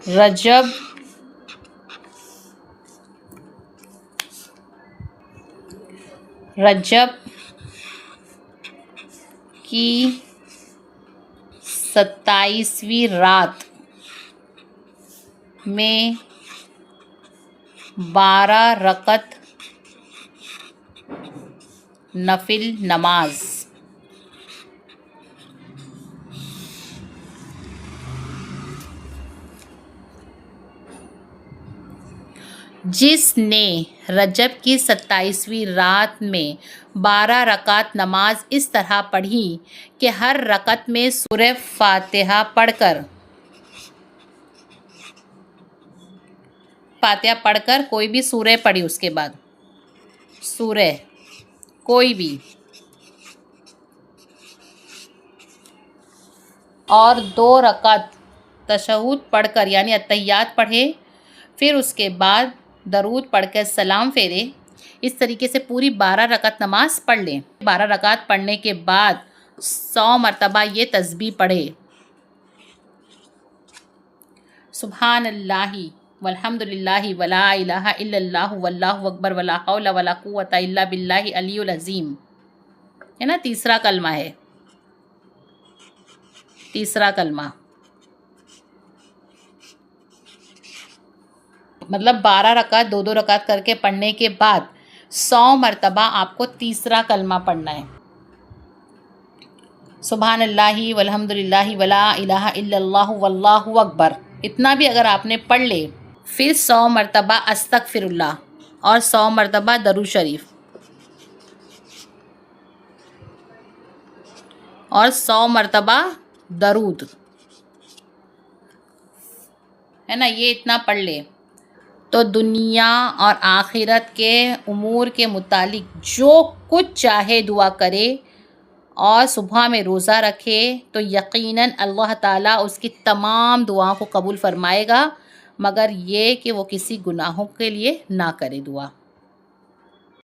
رجب رجب کی 27ویں رات میں 12 رکعت نفل نماز۔ جس نے رجب کی 27ویں رات میں 12 رکعت نماز اس طرح پڑھی کہ ہر رکعت میں سورہ فاتحہ پڑھ کر کوئی بھی سورہ پڑھی، اس کے بعد سورہ کوئی بھی، اور 2 رکعت تشہد پڑھ کر یعنی اتحیات پڑھے، پھر اس کے بعد درود پڑھ کر سلام پھیرے، اس طریقے سے پوری 12 رکعت نماز پڑھ لیں۔ 12 رکعت پڑھنے کے بعد 100 مرتبہ یہ تسبیح پڑھے، سبحان اللہ والحمد للہ ولا الہ الا اللہ واللہ اکبر ولا حول ولا قوۃ الا باللہ العلی العظیم، ہے نا؟ تیسرا کلمہ ہے، تیسرا کلمہ مطلب 12 رکعت 2 رکعت کر کے پڑھنے کے بعد 100 مرتبہ آپ کو تیسرا کلمہ پڑھنا ہے، سبحان اللہ والحمد للہ ولا الہ الا اللہ واللہ اکبر۔ اتنا بھی اگر آپ نے پڑھ لے، پھر 100 مرتبہ استغفر اللہ اور 100 مرتبہ درود شریف اور 100 مرتبہ درود، ہے نا؟ یہ اتنا پڑھ لے تو دنیا اور آخرت کے امور کے متعلق جو کچھ چاہے دعا کرے اور صبح میں روزہ رکھے تو یقیناً اللہ تعالیٰ اس کی تمام دعاؤں کو قبول فرمائے گا، مگر یہ کہ وہ کسی گناہوں کے لیے نہ کرے دعا۔